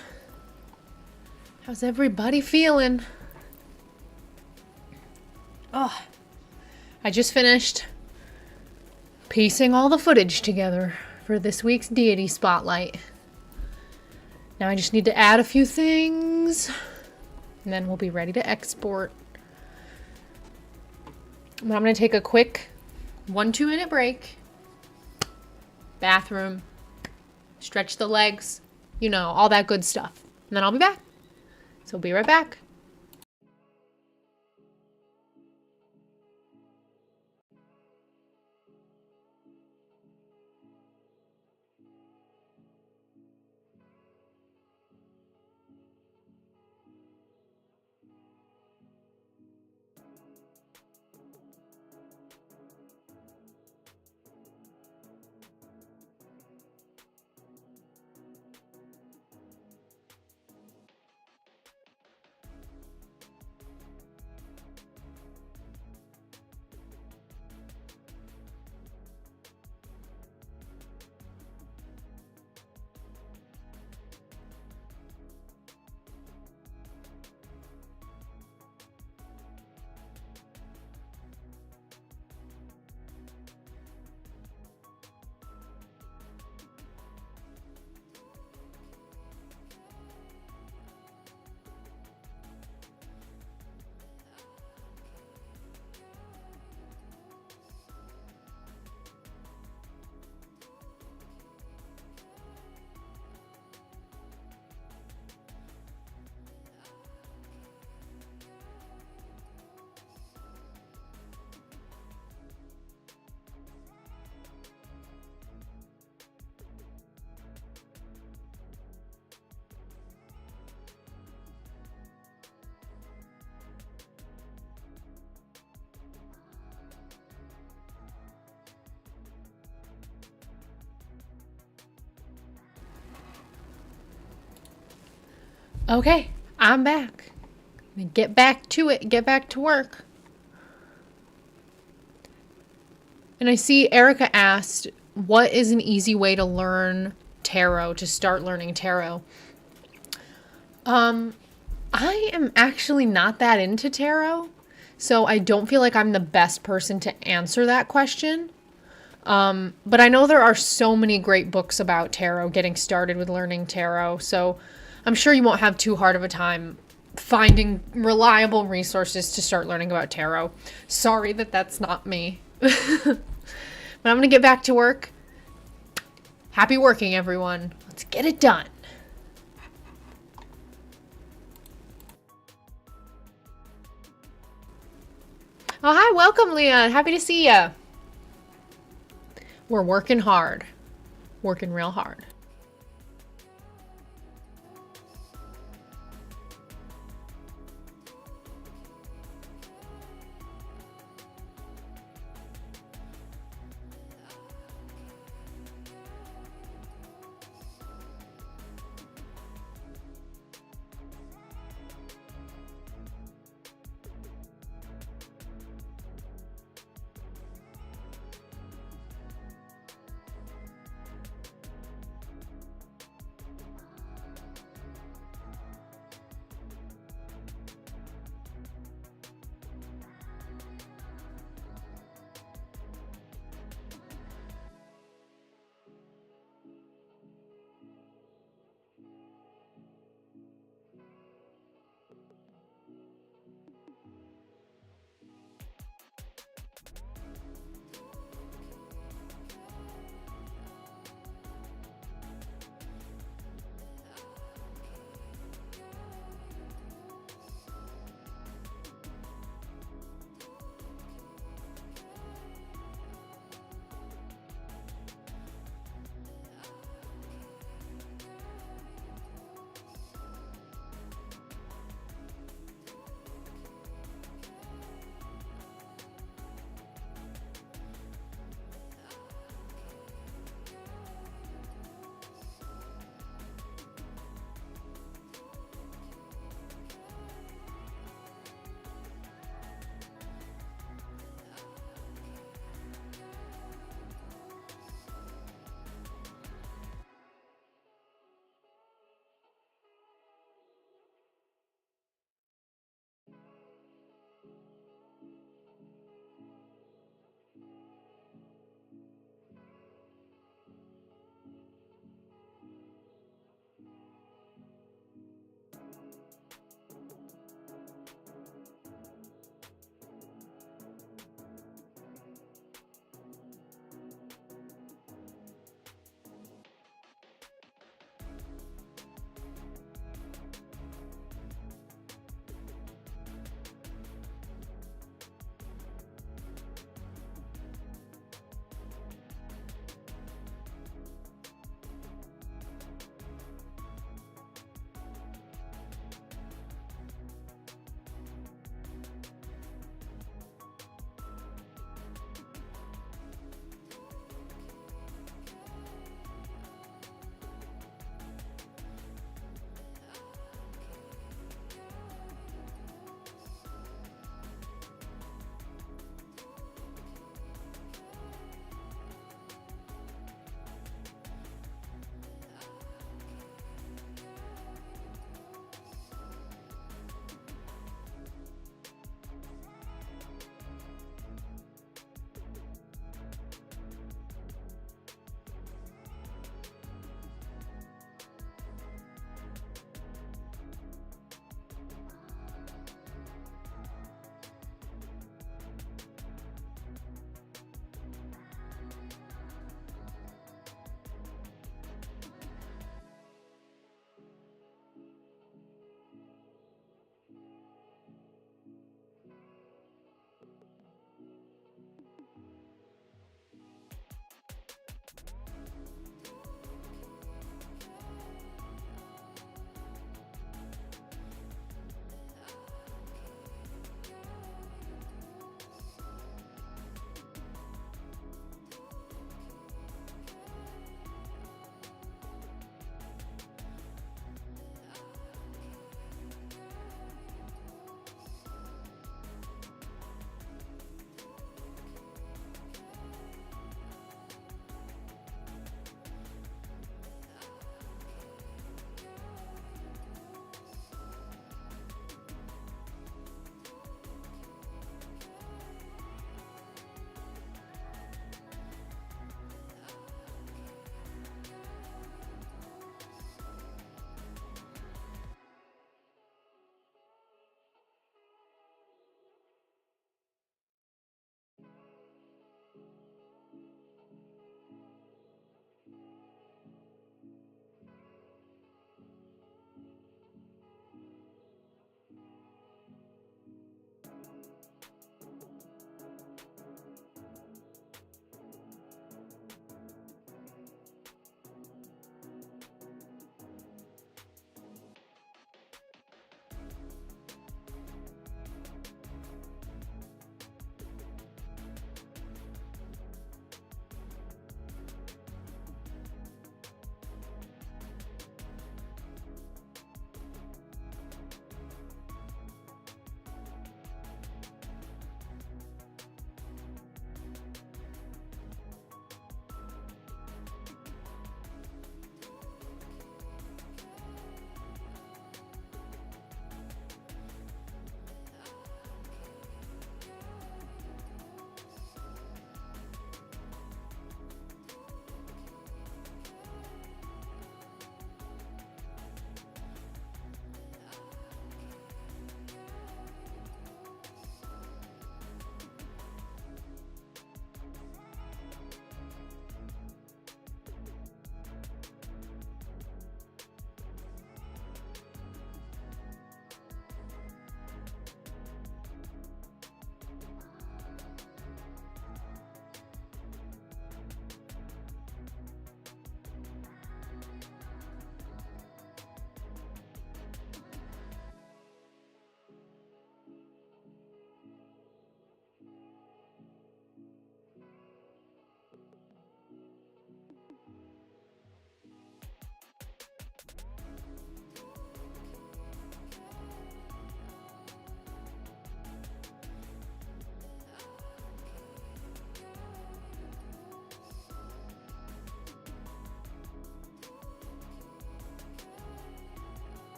A: How's everybody feeling? Oh, I just finished piecing all the footage together for this week's deity spotlight. Now I just need to add a few things, and then we'll be ready to export. But I'm going to take a quick 1-2 minute break. Bathroom. Stretch the legs. You know, all that good stuff. And then I'll be back. So be right back. Okay, I'm back. Get back to it. Get back to work. And I see Erica asked, what is an easy way to learn tarot, to start learning tarot? I am actually not that into tarot, so I don't feel like I'm the best person to answer that question. But I know there are so many great books about tarot, getting started with learning tarot, so I'm sure you won't have too hard of a time finding reliable resources to start learning about tarot. Sorry that that's not me. But I'm going to get back to work. Happy working, everyone. Let's get it done. Oh, hi. Welcome, Leon. Happy to see ya. We're working hard. Working real hard.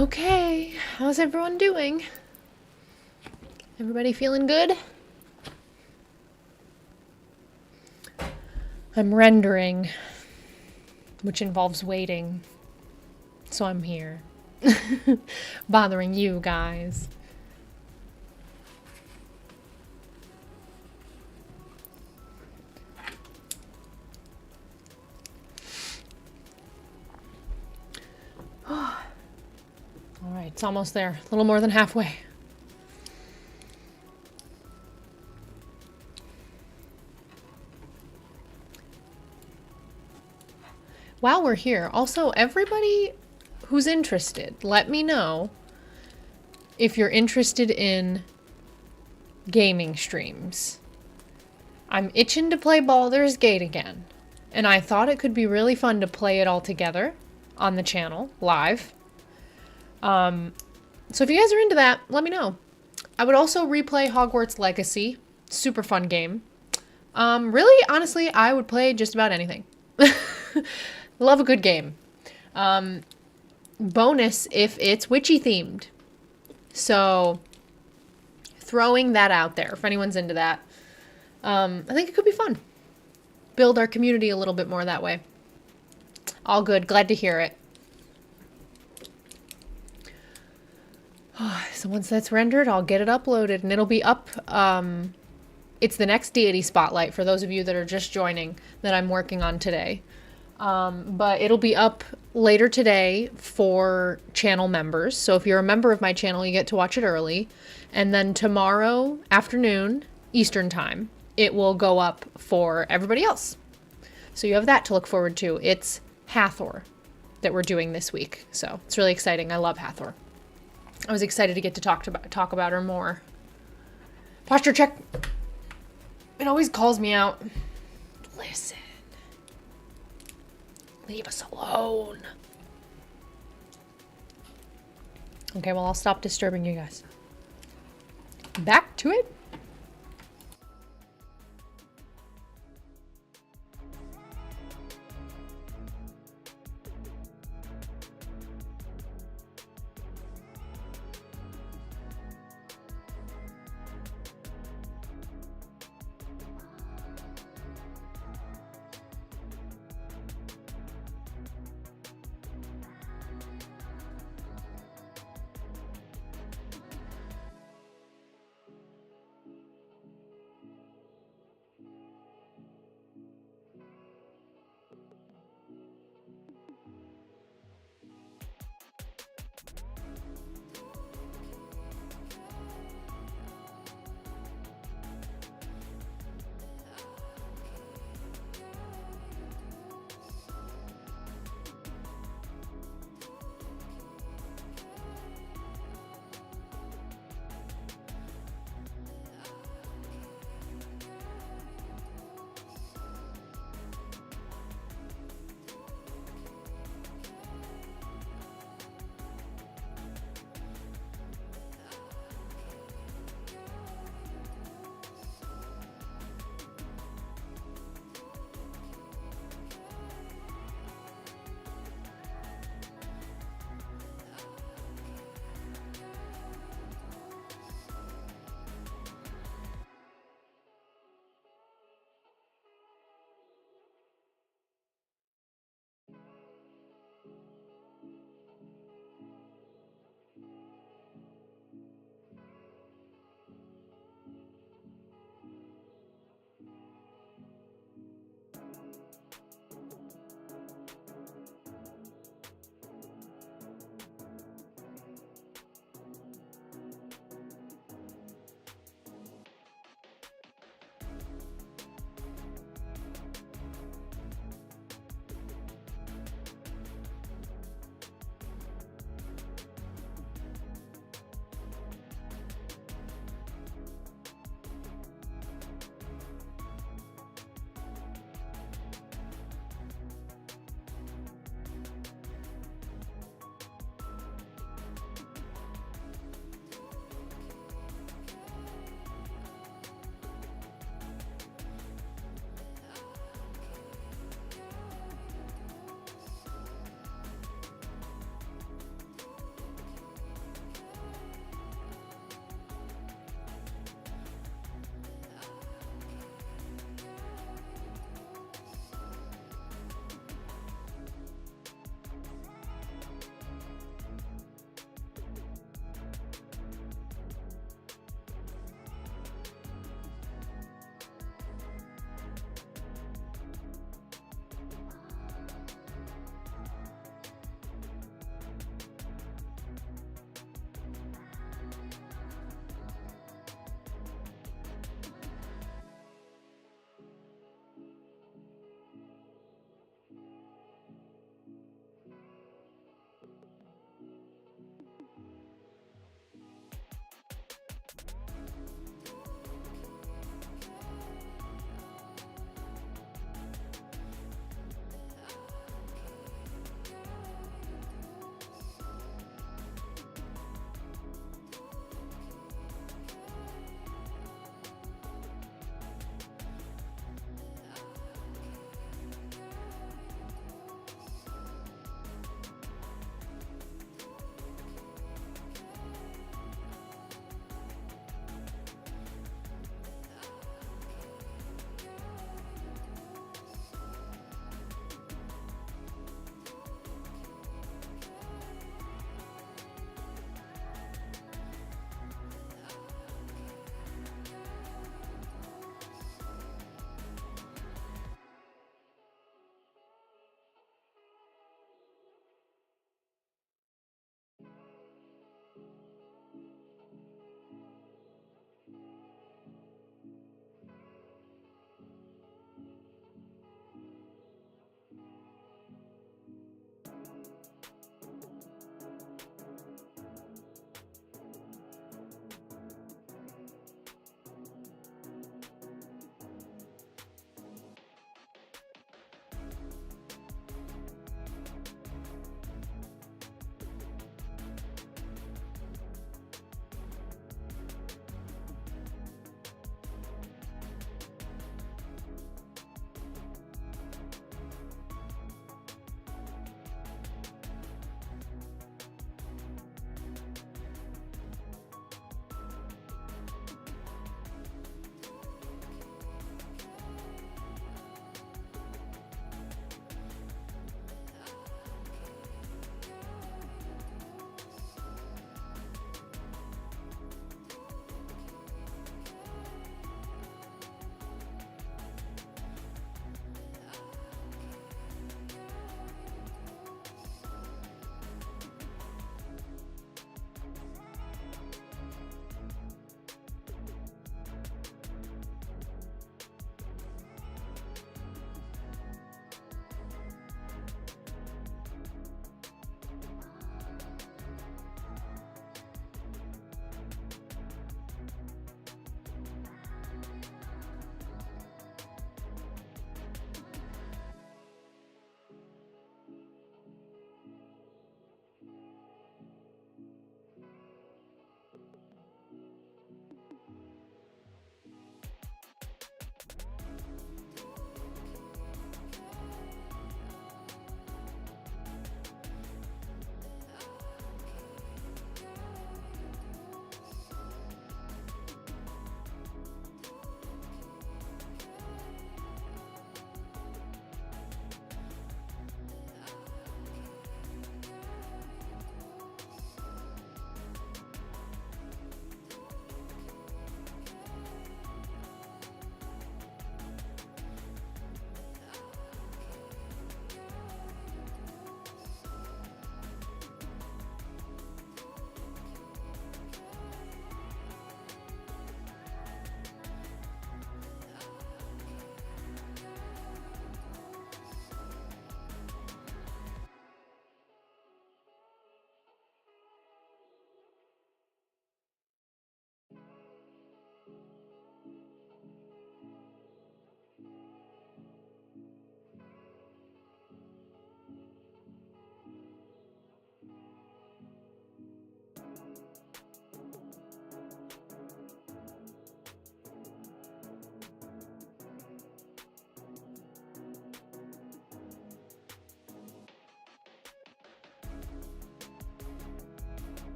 A: Okay, how's everyone doing? Everybody feeling good? I'm rendering, which involves waiting, so I'm here, bothering you guys. All right, it's almost there, a little more than halfway. While we're here, also, everybody who's interested, let me know if you're interested in gaming streams. I'm itching to play Baldur's Gate again, and I thought it could be really fun to play it all together on the channel, live. So if you guys are into that, let me know. I would also replay Hogwarts Legacy. Super fun game. Really, honestly, I would play just about anything. Love a good game. Bonus if it's witchy themed. So throwing that out there if anyone's into that. I think it could be fun. Build our community a little bit more that way. All good. Glad to hear it. So once that's rendered, I'll get it uploaded and it'll be up. It's the next deity spotlight for those of you that are just joining that I'm working on today. But it'll be up later today for channel members. So if you're a member of my channel, you get to watch it early. And then tomorrow afternoon, Eastern time, it will go up for everybody else. So you have that to look forward to. It's Hathor that we're doing this week. So it's really exciting. I love Hathor. I was excited to get to talk about her more. Posture check. It always calls me out. Listen. Leave us alone. Okay, well, I'll stop disturbing you guys. Back to it.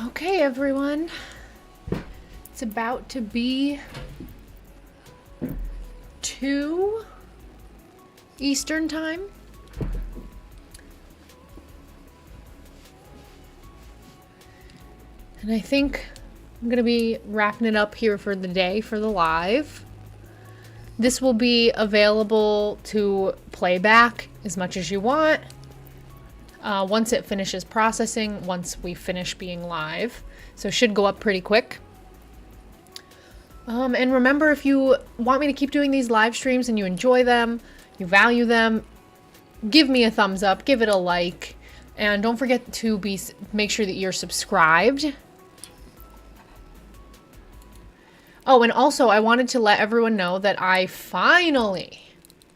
A: Okay, everyone. It's about to be 2 Eastern time. And I think I'm going to be wrapping it up here for the day for the live. This will be available to play back as much as you want. Once it finishes processing, once we finish being live. So it should go up pretty quick. And remember, if you want me to keep doing these live streams and you enjoy them, you value them, give me a thumbs up, give it a like, and don't forget to make sure that you're subscribed. Oh, and also I wanted to let everyone know that I finally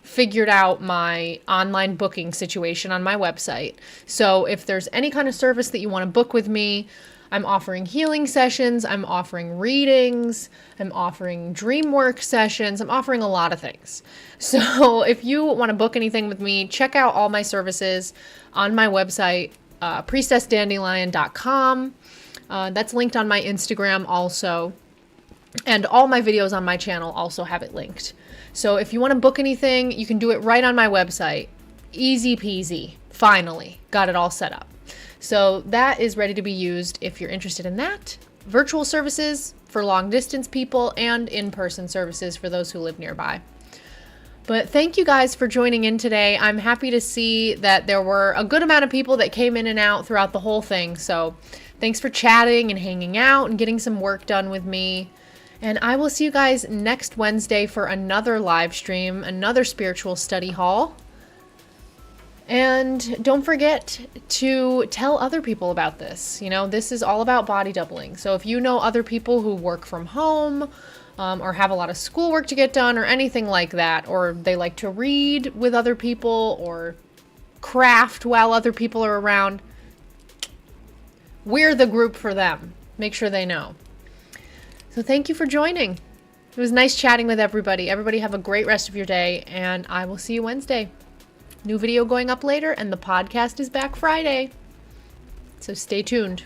A: figured out my online booking situation on my website. So if there's any kind of service that you want to book with me, I'm offering healing sessions, I'm offering readings, I'm offering dream work sessions, I'm offering a lot of things. So if you want to book anything with me, check out all my services on my website, priestessdandelion.com. That's linked on my Instagram also. And all my videos on my channel also have it linked. So if you want to book anything, you can do it right on my website. Easy peasy. Finally, got it all set up. So that is ready to be used if you're interested in that. Virtual services for long distance people and in-person services for those who live nearby. But thank you guys for joining in today. I'm happy to see that there were a good amount of people that came in and out throughout the whole thing. So thanks for chatting and hanging out and getting some work done with me. And I will see you guys next Wednesday for another live stream, another spiritual study hall. And don't forget to tell other people about this. You know, this is all about body doubling. So if you know other people who work from home or have a lot of schoolwork to get done or anything like that, or they like to read with other people or craft while other people are around, we're the group for them. Make sure they know. So thank you for joining. It was nice chatting with everybody. Everybody have a great rest of your day, and I will see you Wednesday. New video going up later, and the podcast is back Friday. So stay tuned.